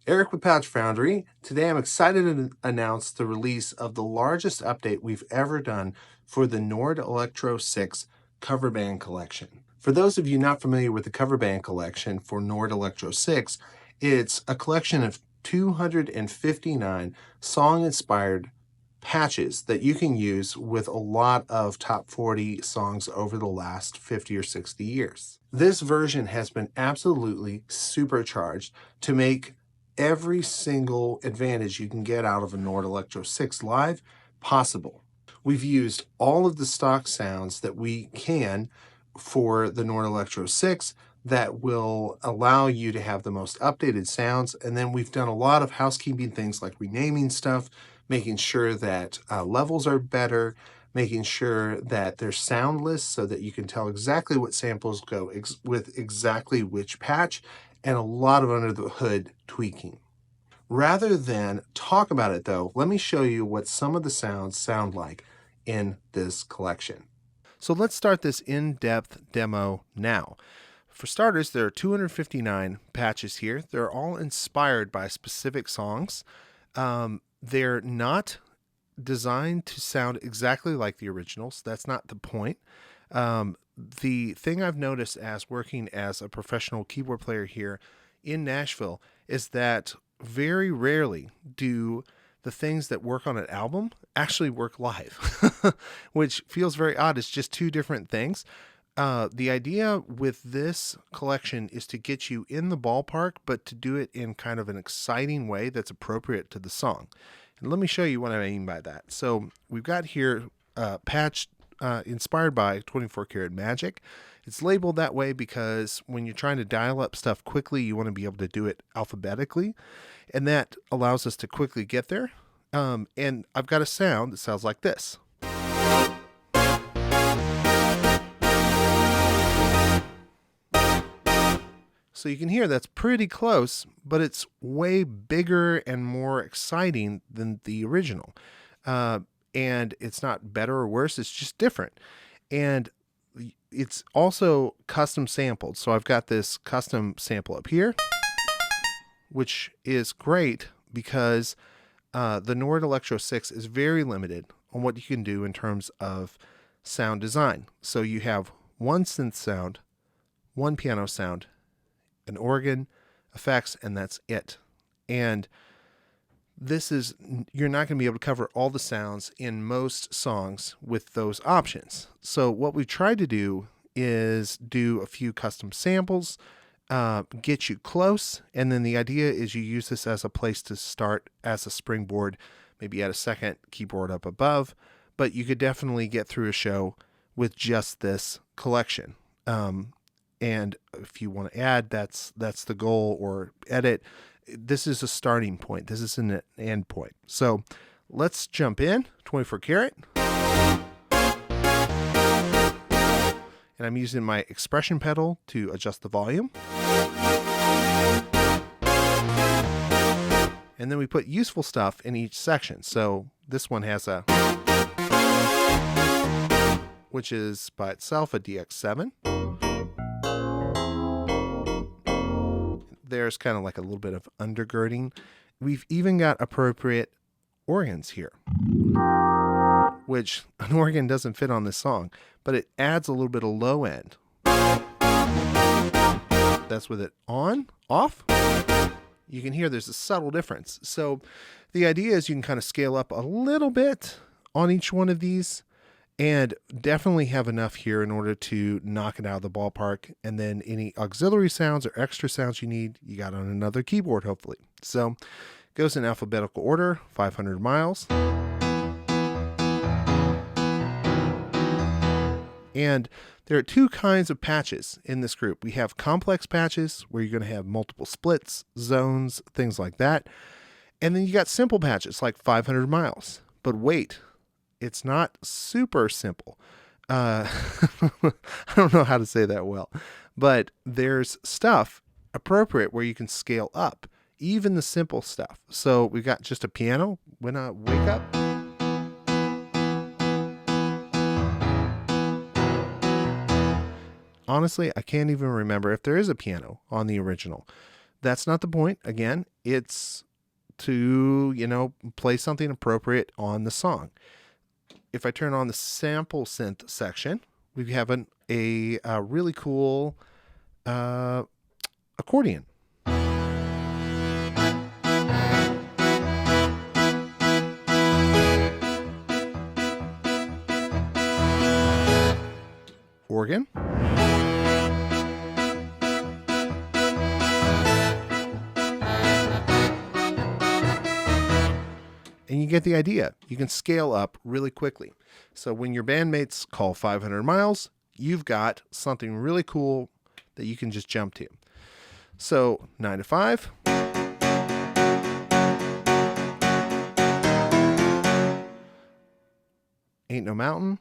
Eric with Patch Foundry. Today I'm excited to announce the release of the largest update we've ever done for the Nord Electro 6 cover band collection. For those of you not familiar with the cover band collection for Nord Electro 6, it's a collection of 259 song-inspired patches that you can use with a lot of top 40 songs over the last 50 or 60 years. This version has been absolutely supercharged to make every single advantage you can get out of a Nord Electro 6 Live possible. We've used all of the stock sounds that we can for the Nord Electro 6 that will allow you to have the most updated sounds. And then we've done a lot of housekeeping things like renaming stuff, making sure that levels are better, making sure that they're soundless so that you can tell exactly what samples go with exactly which patch, and a lot of under the hood tweaking. Rather than talk about it though, let me show you what some of the sounds sound like in this collection. So let's start this in-depth demo now. For starters, there are 259 patches here. They're all inspired by specific songs. They're not designed to sound exactly like the originals. That's not the point. The thing I've noticed as working as a professional keyboard player here in Nashville is that very rarely do the things that work on an album actually work live, which feels very odd. It's just two different things. The idea with this collection is to get you in the ballpark, but to do it in kind of an exciting way that's appropriate to the song. And let me show you what I mean by that. So we've got here patch inspired by 24 Karat Magic. It's labeled that way because when you're trying to dial up stuff quickly, you want to be able to do it alphabetically. And that allows us to quickly get there. And I've got a sound that sounds like this. So you can hear that's pretty close, but it's way bigger and more exciting than the original. And it's not better or worse, it's just different. And it's also custom sampled. So I've got this custom sample up here, which is great because the Nord Electro 6 is very limited on what you can do in terms of sound design. So you have one synth sound, one piano sound, an organ, effects, and that's it. And this is, you're not going to be able to cover all the sounds in most songs with those options. So what we tried to do is do a few custom samples, get you close, and then the idea is you use this as a place to start as a springboard, maybe add a second keyboard up above, but you could definitely get through a show with just this collection. And if you want to add, that's the goal, or edit. This is a starting point. This is an end point. So let's jump in. 24 Karat. And I'm using my expression pedal to adjust the volume. And then we put useful stuff in each section. So this one has a, which is by itself a DX7. There's kind of like a little bit of undergirding. We've even got appropriate organs here, which an organ doesn't fit on this song, but it adds a little bit of low end. That's with it on, off. You can hear there's a subtle difference. So the idea is you can kind of scale up a little bit on each one of these, and definitely have enough here in order to knock it out of the ballpark. And then any auxiliary sounds or extra sounds you need, you got on another keyboard, hopefully. So it goes in alphabetical order, 500 miles. And there are two kinds of patches in this group. We have complex patches where you're going to have multiple splits, zones, things like that. And then you got simple patches like 500 miles. But wait, it's not super simple. I don't know how to say that well, but there's stuff appropriate where you can scale up, even the simple stuff. So we've got just a piano when I wake up. Honestly, I can't even remember if there is a piano on the original, That's not the point. Again, it's to, play something appropriate on the song. If I turn on the sample synth section, we have a really cool accordion. Organ. And you get the idea. You can scale up really quickly. So when your bandmates call 500 miles, you've got something really cool that you can just jump to. So 9 to 5. Ain't No Mountain.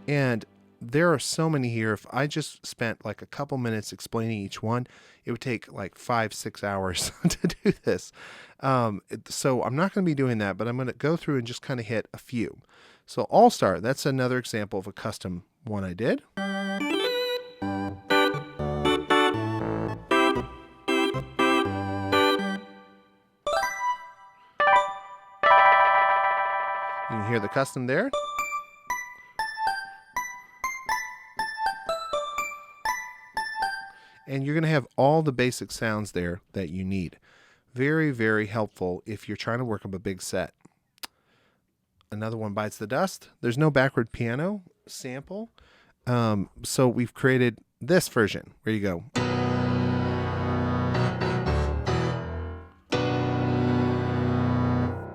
And there are so many here. If I just spent like a couple minutes explaining each one, it would take like 5-6 hours to do this. So I'm not going to be doing that, but I'm going to go through and just kind of hit a few. So All Star, that's another example of a custom one I did. You can hear the custom there. And you're going to have all the basic sounds there that you need. Very, very helpful if you're trying to work up a big set. Another one, Bites the Dust. There's no backward piano sample. So we've created this version. Where you go.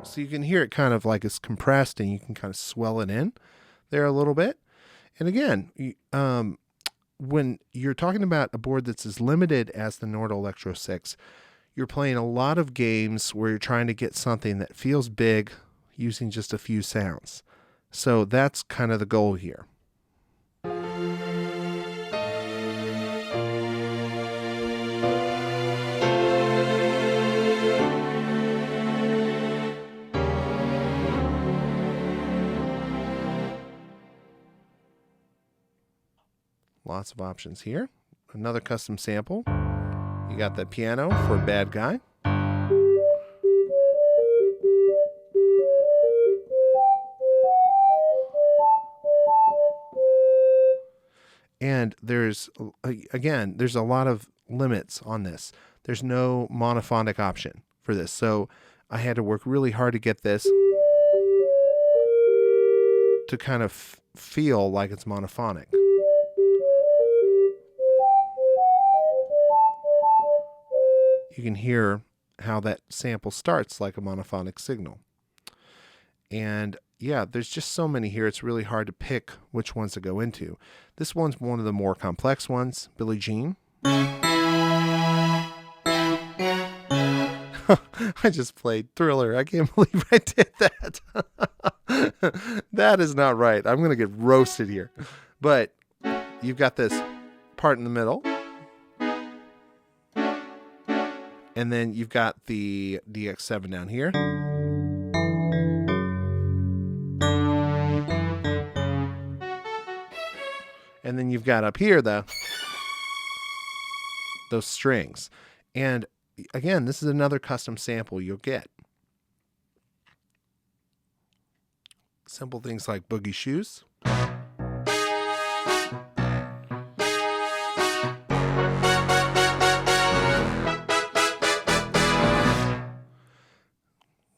So you can hear it kind of like it's compressed, and you can kind of swell it in there a little bit. And again, when you're talking about a board that's as limited as the Nord Electro 6, you're playing a lot of games where you're trying to get something that feels big using just a few sounds. So that's kind of the goal here. Lots of options here. Another custom sample. You got the piano for Bad Guy. And there's a lot of limits on this. There's no monophonic option for this. So I had to work really hard to get this to kind of feel like it's monophonic. You can hear how that sample starts like a monophonic signal. And yeah, there's just so many here. It's really hard to pick which ones to go into. This one's one of the more complex ones, Billie Jean. I just played Thriller. I can't believe I did that. That is not right. I'm going to get roasted here. But you've got this part in the middle. And then you've got the DX7 down here. And then you've got up here those strings. And again, this is another custom sample you'll get. Simple things like Boogie Shoes.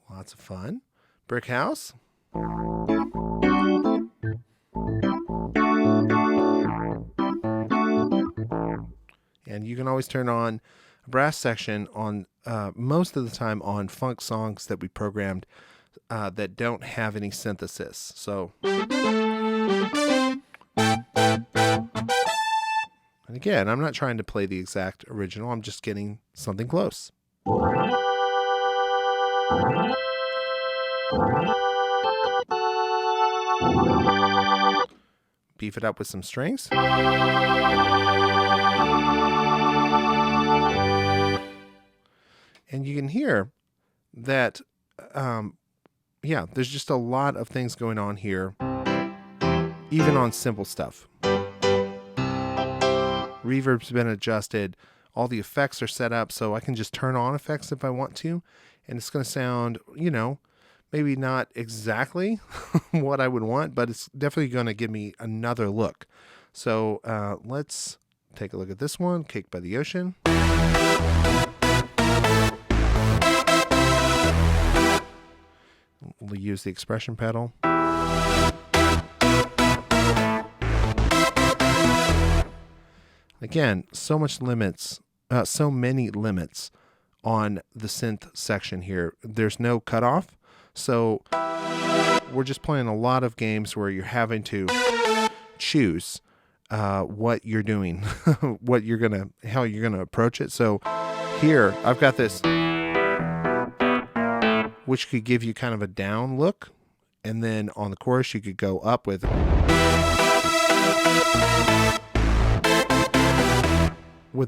Lots of fun. Brick House. And you can always turn on a brass section on most of the time on funk songs that we programmed that don't have any synthesis. So, and again, I'm not trying to play the exact original. I'm just getting something close. Beef it up with some strings. And you can hear that, there's just a lot of things going on here even on simple stuff. Reverb's been adjusted. All the effects are set up so I can just turn on effects if I want to. And it's going to sound, maybe not exactly what I would want, but it's definitely going to give me another look. So let's take a look at this one, Cake by the Ocean. We'll use the expression pedal. Again, so many limits on the synth section here. There's no cutoff, so we're just playing a lot of games where you're having to choose what you're doing, how you're gonna approach it. So here I've got this, which could give you kind of a down look, and then on the chorus you could go up with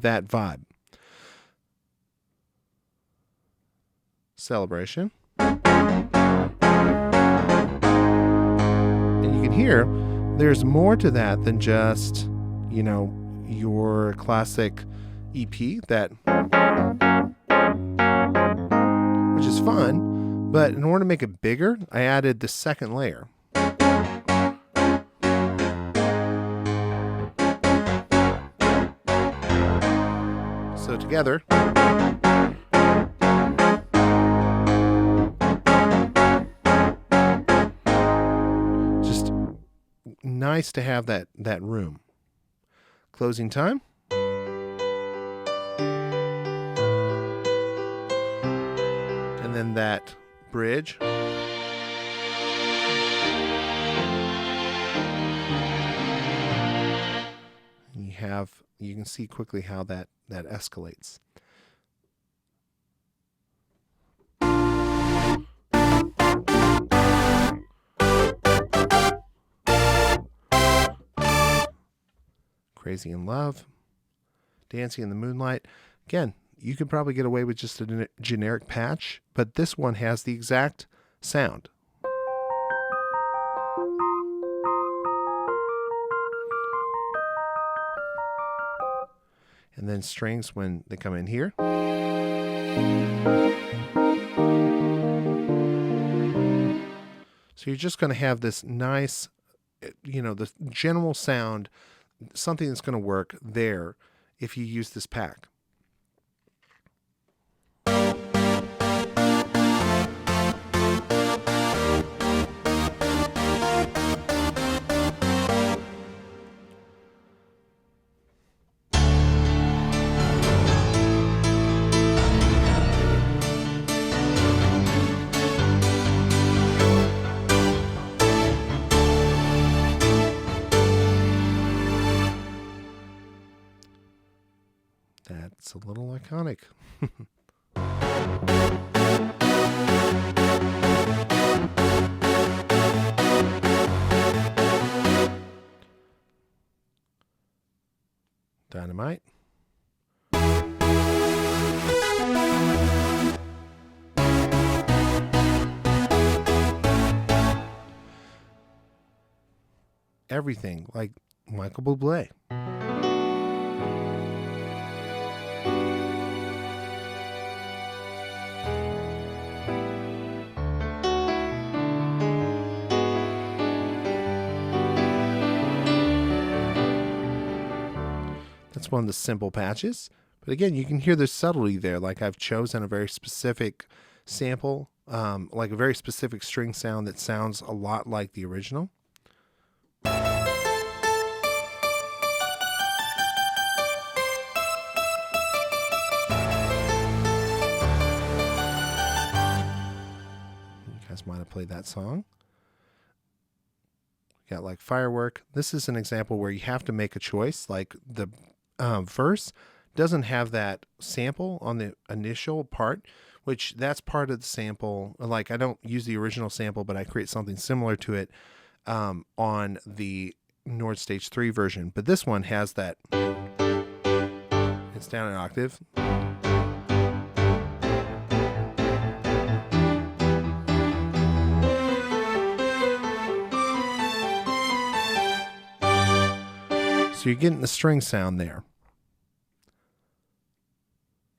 that vibe. Celebration. And you can hear there's more to that than just, your classic EP which is fun, but in order to make it bigger, I added the second layer. So together, just nice to have that room. Closing time. And then that bridge. You can see quickly how that escalates. Crazy in Love, Dancing in the Moonlight. Again, you could probably get away with just a generic patch, but this one has the exact sound. And then strings when they come in here. So you're just going to have this nice, the general sound, something that's going to work there if you use this pack. That's a little iconic. Dynamite. Everything like Michael Bublé. That's one of the simple patches. But again, you can hear the subtlety there. Like I've chosen a very specific sample, like a very specific string sound that sounds a lot like the original. You guys might have played that song. Got like Firework. This is an example where you have to make a choice. Like the verse doesn't have that sample on the initial part, which that's part of the sample. Like I don't use the original sample, but I create something similar to it on the Nord Stage 3 version. But this one has that. It's down an octave. So you're getting the string sound there.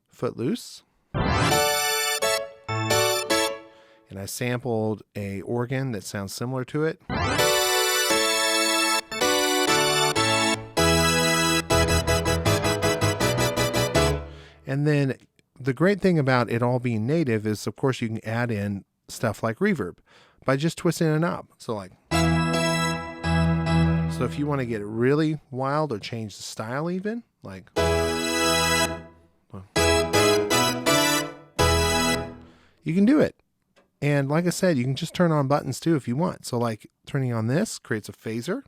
Footloose. And I sampled a organ that sounds similar to it. And then the great thing about it all being native is, of course, you can add in stuff like reverb by just twisting a knob. So if you want to get it really wild or change the style even, like, you can do it. And like I said, you can just turn on buttons too if you want. So like turning on this creates a phaser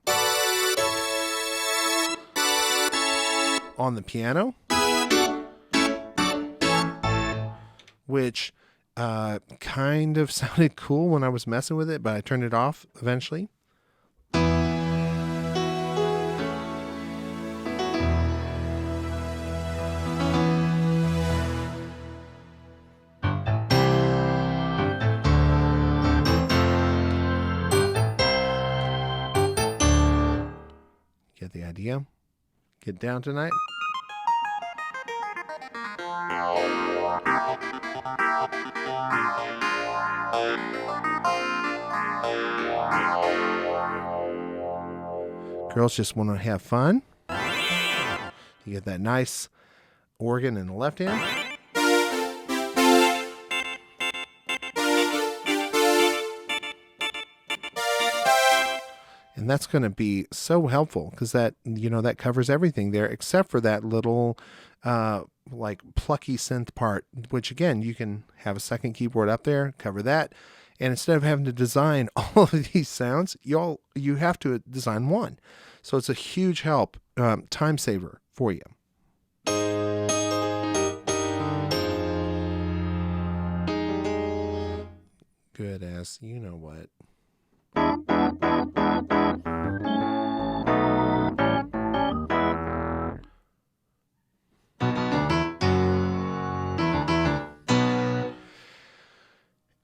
on the piano, which kind of sounded cool when I was messing with it, but I turned it off eventually. Get the idea? Get down tonight. Girls just want to have fun. You get that nice organ in the left hand. And that's going to be so helpful because that covers everything there except for that little like plucky synth part, which again, you can have a second keyboard up there, cover that. And instead of having to design all of these sounds, you have to design one. So it's a huge help, time saver for you. Good as you know what.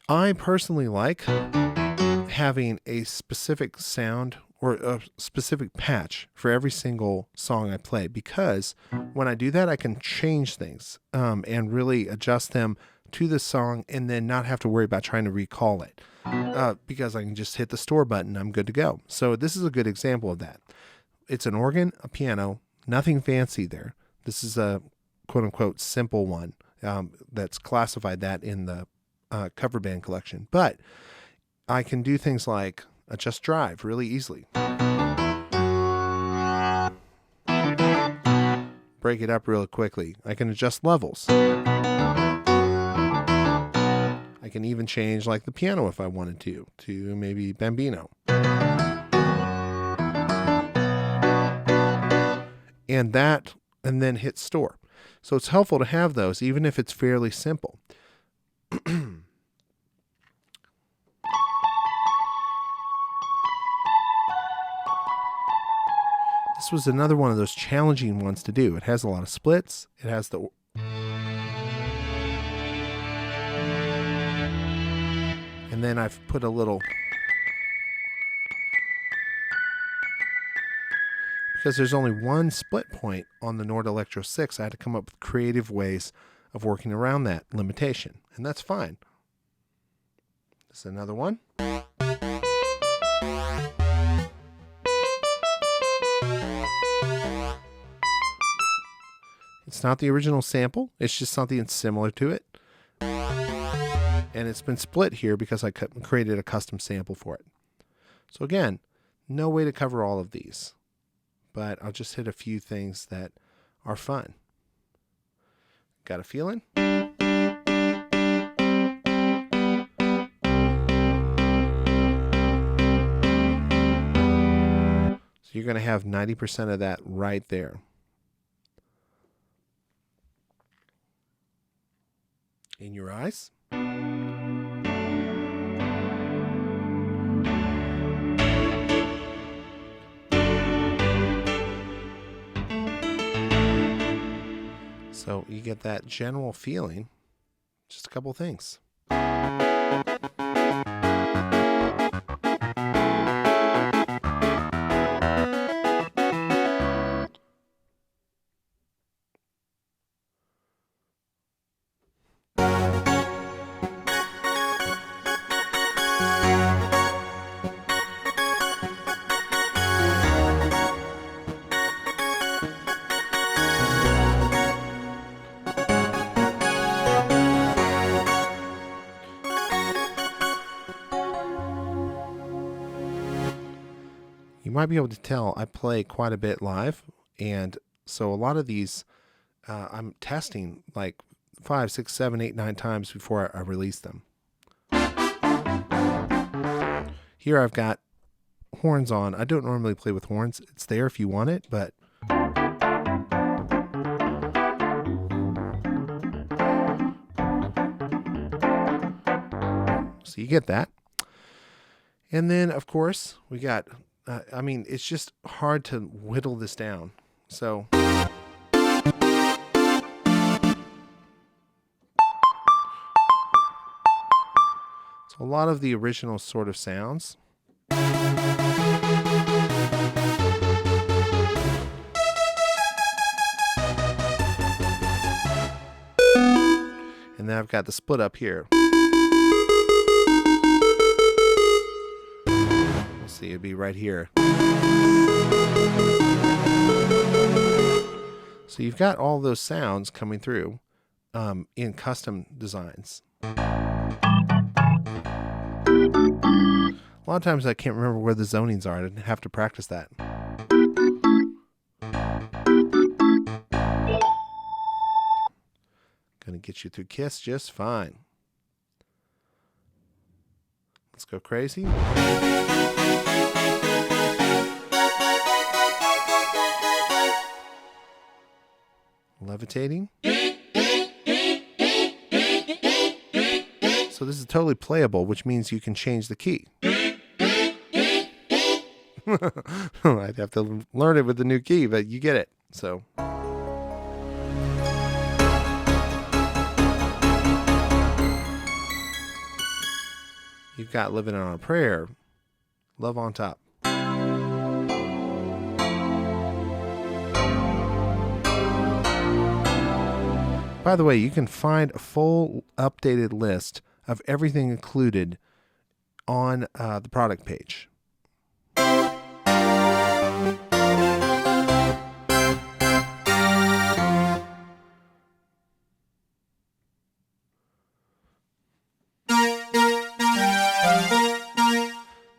I personally like having a specific sound or a specific patch for every single song I play, because when I do that, I can change things and really adjust them to the song and then not have to worry about trying to recall it because I can just hit the store button. I'm good to go. So this is a good example of that. It's an organ, a piano, nothing fancy there. This is a quote unquote simple one that's classified that in the cover band collection, but I can do things like adjust drive really easily, break it up real quickly. I can adjust levels. I can even change like the piano if I wanted to maybe Bambino. And then hit store. So it's helpful to have those even if it's fairly simple. This was another one of those challenging ones to do. It has a lot of splits. It has the... And then I've put a little... Because there's only one split point on the Nord Electro 6, I had to come up with creative ways of working around that limitation. And that's fine. This is another one. It's not the original sample. It's just something similar to it. And it's been split here because I created a custom sample for it. So again, no way to cover all of these, but I'll just hit a few things that are fun. Got a feeling? So you're going to have 90% of that right there. In your eyes. So you get that general feeling. Just a couple things. might be able to tell I play quite a bit live, and so a lot of these I'm testing like 5, 6, 7, 8, 9 times before I release them. Here I've got horns on. I don't normally play with horns. It's there if you want it, but so you get that. And then, of course, we got, I mean, it's just hard to whittle this down. So a lot of the original sort of sounds. And then I've got the split up here. Let's see, it'd be right here. So you've got all those sounds coming through in custom designs. A lot of times I can't remember where the zonings are. I have to practice that. Gonna get you through Kiss just fine. Let's go crazy. Levitating. So this is totally playable, which means you can change the key. I'd have to learn it with the new key, but you get it. So you've got Living on a Prayer, Love on Top. By the way, you can find a full updated list of everything included on the product page.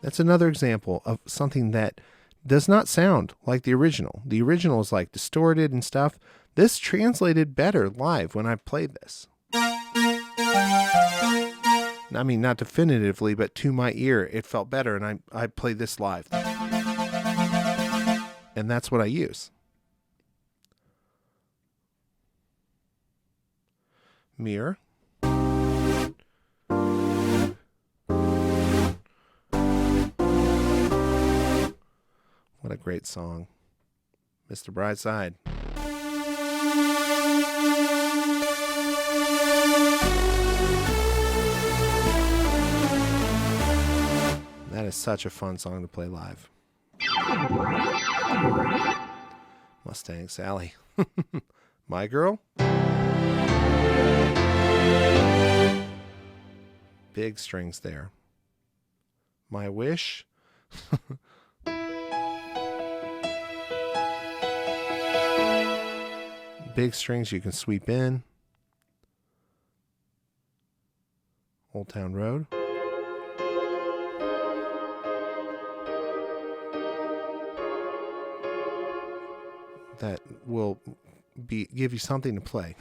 That's another example of something that does not sound like the original. The original is like distorted and stuff. This translated better live when I played this. I mean, not definitively, but to my ear, it felt better, and I played this live. And that's what I use. Mirror. What a great song. Mr. Brightside. That is such a fun song to play live. Mustang Sally. My Girl. Big strings there. My Wish. Big strings you can sweep in. Old Town Road. That will give you something to play.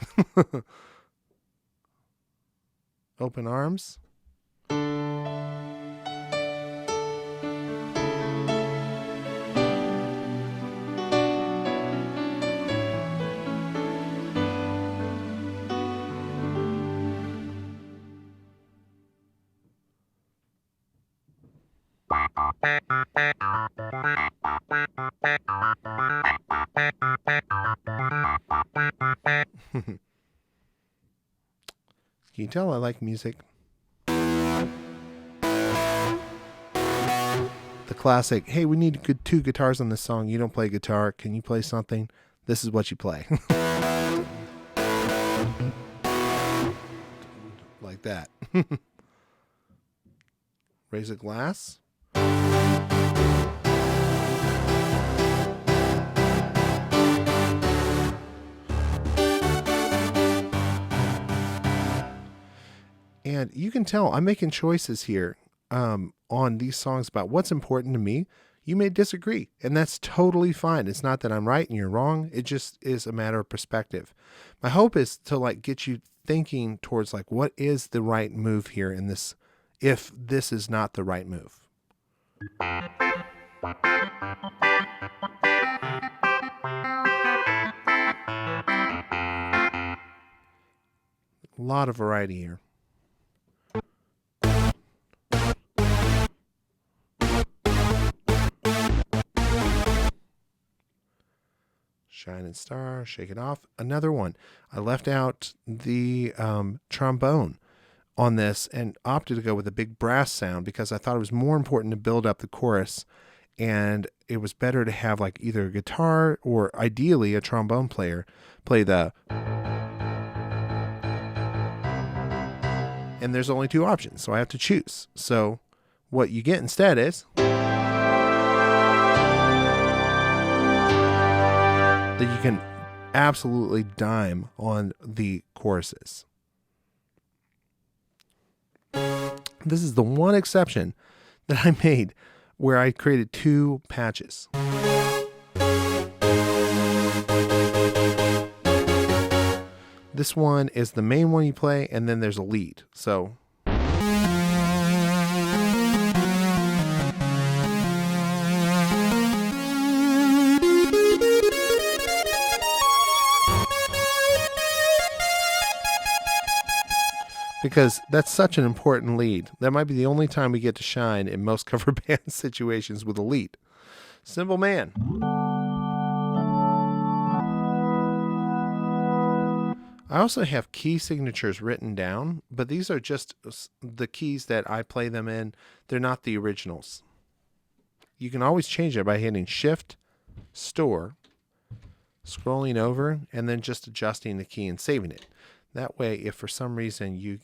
Open Arms. Can you tell I like music? The classic, hey, we need two guitars on this song. You don't play guitar. Can you play something? This is what you play. Like that. Raise a Glass. And you can tell I'm making choices here on these songs about what's important to me. You may disagree, and that's totally fine. It's not that I'm right and you're wrong. It just is a matter of perspective. My hope is to like get you thinking towards like, what is the right move here in this, if this is not the right move. A lot of variety here. Shining Star, Shake It Off. Another one. I left out the trombone on this and opted to go with a big brass sound because I thought it was more important to build up the chorus, and it was better to have like either a guitar or ideally a trombone player play the, and there's only two options, so I have to choose. So what you get instead is that you can absolutely dime on the choruses. This is the one exception that I made where I created two patches. This one is the main one you play, and then there's a lead. So because that's such an important lead. That might be the only time we get to shine in most cover band situations with a lead. Simple Man. I also have key signatures written down, but these are just the keys that I play them in. They're not the originals. You can always change it by hitting Shift, Store, scrolling over, and then just adjusting the key and saving it. That way, if for some reason you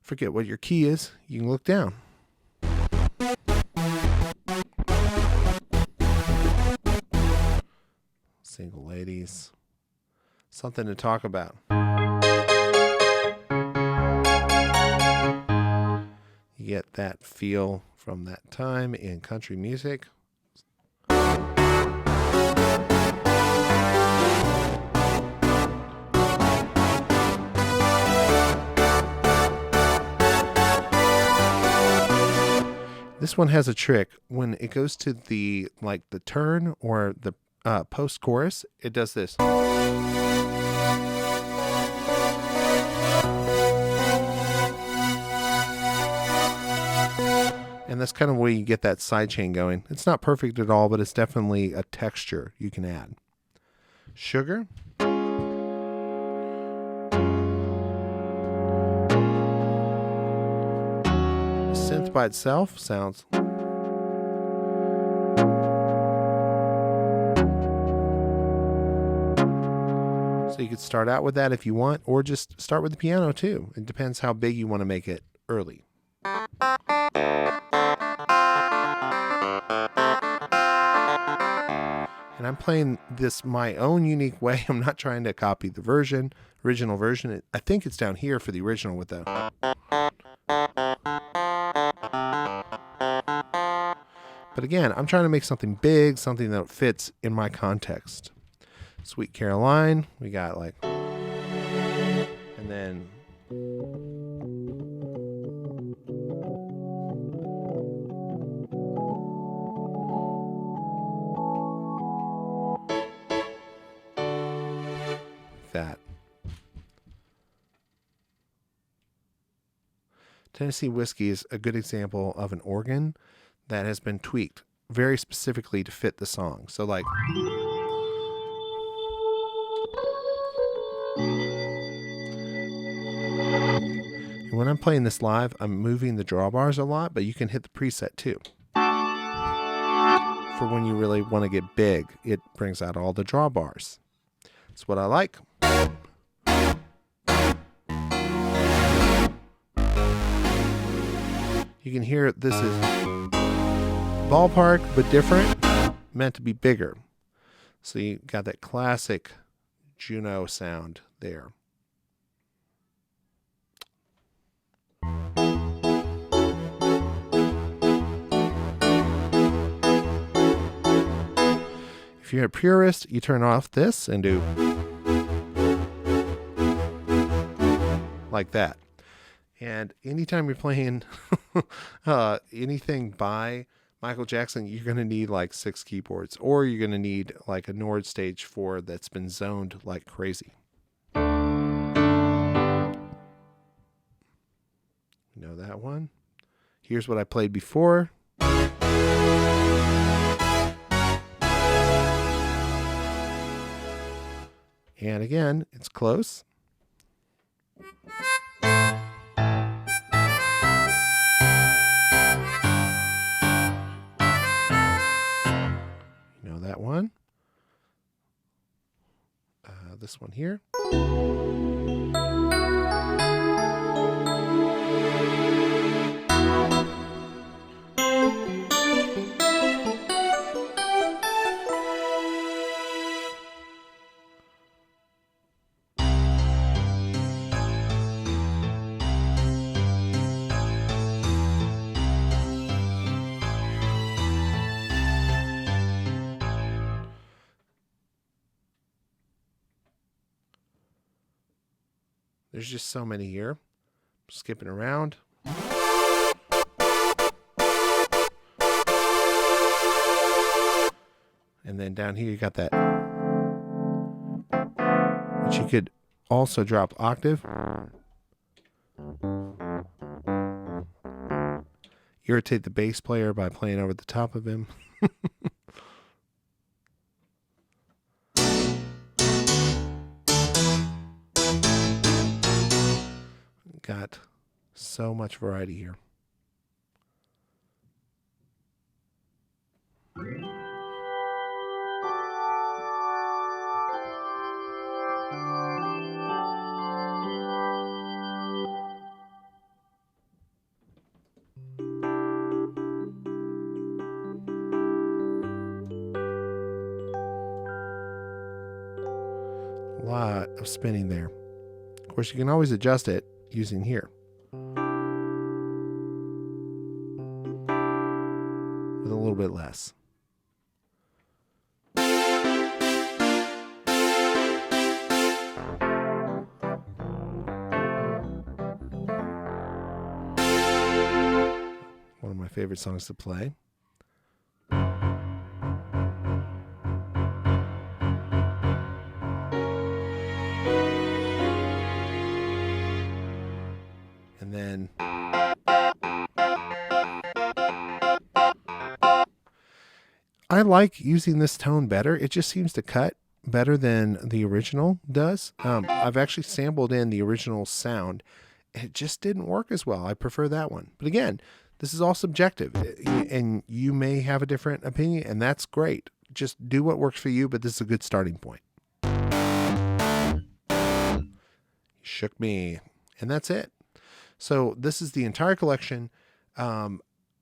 forget what your key is, you can look down. Single ladies. Something to talk about. You get that feel from that time in country music. This one has a trick. When it goes to the turn or the post chorus, it does this. And that's kind of where you get that sidechain going. It's not perfect at all, but it's definitely a texture you can add. Sugar. Synth by itself sounds. So you could start out with that if you want, or just start with the piano too. It depends how big you want to make it early. And I'm playing this my own unique way. I'm not trying to copy the original version. I think it's down here for the original with the. But again, I'm trying to make something big, something that fits in my context. Sweet Caroline, we got like, and then that. Tennessee Whiskey is a good example of an organ that has been tweaked very specifically to fit the song. So like, when I'm playing this live, I'm moving the drawbars a lot, but you can hit the preset too. For when you really want to get big, it brings out all the drawbars. That's what I like. You can hear this is ballpark, but different, meant to be bigger. So you got that classic Juno sound there. If you're a purist, you turn off this and do like that. And anytime you're playing anything by Michael Jackson, you're going to need like 6 keyboards, or you're going to need like a Nord Stage 4 that's been zoned like crazy. You know that one? Here's what I played before. And again, it's close. You know that one? This one here. There's just so many here. Skipping around. And then down here you got that, which you could also drop octave. Irritate the bass player by playing over the top of him. Got so much variety here. A lot of spinning there. Of course, you can always adjust it using here with a little bit less. One of my favorite songs to play. And then I like using this tone better. It just seems to cut better than the original does. I've actually sampled in the original sound. It just didn't work as well. I prefer that one. But again, this is all subjective, and you may have a different opinion, and that's great. Just do what works for you, but this is a good starting point. Shook me, and that's it. So this is the entire collection.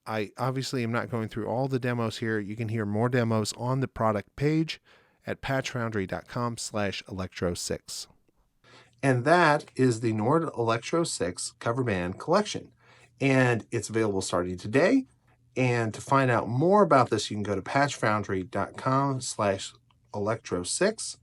I obviously am not going through all the demos here. You can hear more demos on the product page at patchfoundry.com/electro6. And that is the Nord Electro 6 cover band collection. And it's available starting today. And to find out more about this, you can go to patchfoundry.com/electro6.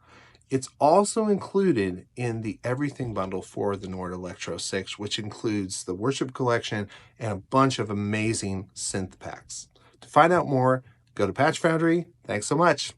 It's also included in the Everything Bundle for the Nord Electro 6, which includes the Worship Collection and a bunch of amazing synth packs. To find out more, go to Patch Foundry. Thanks so much.